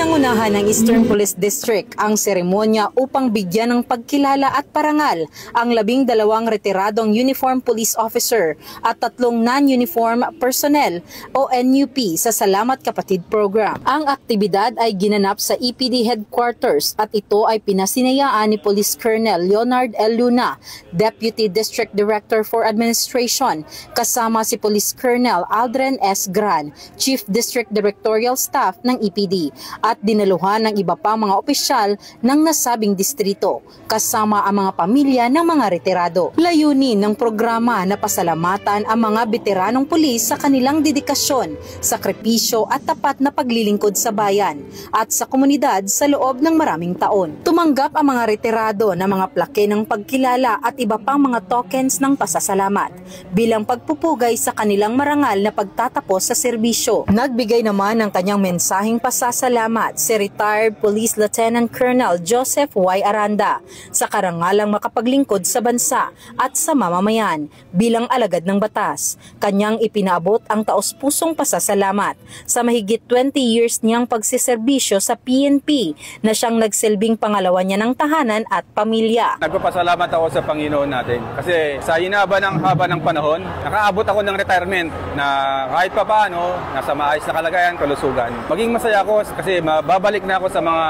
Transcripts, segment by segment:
Pinangunahan ng Eastern Police District ang seremonya upang bigyan ng pagkilala at parangal ang 12 retiradong uniform police officer at 3 non-uniform personnel o NUP sa Salamat Kapatid Program. Ang aktibidad ay ginanap sa EPD Headquarters at ito ay pinasinayaan ni Police Colonel Leonard L. Luna, Deputy District Director for Administration, kasama si Police Colonel Aldren S. Gran, Chief District Directorial Staff ng EPD, at dinaluhan ng iba pang mga opisyal ng nasabing distrito, kasama ang mga pamilya ng mga retirado. Layunin ng programa na pasalamatan ang mga veteranong pulis sa kanilang dedikasyon, sakripisyo at tapat na paglilingkod sa bayan at sa komunidad sa loob ng maraming taon. Tumanggap ang mga retirado ng mga plake ng pagkilala at iba pang mga tokens ng pasasalamat bilang pagpupugay sa kanilang marangal na pagtatapos sa serbisyo. Nagbigay naman ng kanyang mensaheng pasasalamat si retired Police Lieutenant Colonel Joseph Y. Aranda sa karangalang makapaglingkod sa bansa at sa mamamayan bilang alagad ng batas. Kanyang ipinaabot ang taos-pusong pasasalamat sa mahigit 20 years niyang pagsiserbisyo sa PNP na siyang nagsilbing pangalawa niya ng tahanan at pamilya. Nagpapasalamat ako sa Panginoon natin kasi sa hinaba ng haba ng panahon, nakaabot ako ng retirement na kahit pa paano, nasa maayos na kalagayan, kalusugan. Maging masaya ako kasi mababalik na ako sa mga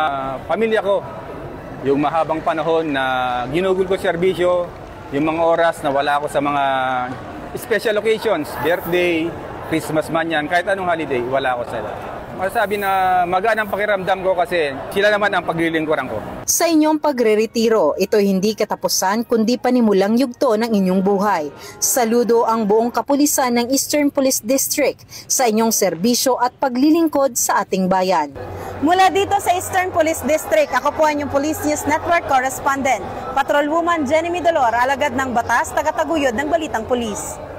pamilya ko. Yung mahabang panahon na ginugol ko serbisyo, yung mga oras na wala ako sa mga special occasions, birthday, Christmas man yan, kahit anong holiday, wala ako sa ila. Masasabi na magaan ang pakiramdam ko kasi sila naman ang paglilingkuran ko. Sa inyong pagre-retiro, ito hindi katapusan kundi panimulang yugto ng inyong buhay. Saludo ang buong kapulisan ng Eastern Police District sa inyong serbisyo at paglilingkod sa ating bayan. Mula dito sa Eastern Police District, ako po ang inyong Police News Network Correspondent, Patrolwoman Jenny Midolor, alagad ng batas, tagataguyod ng Balitang Pulis.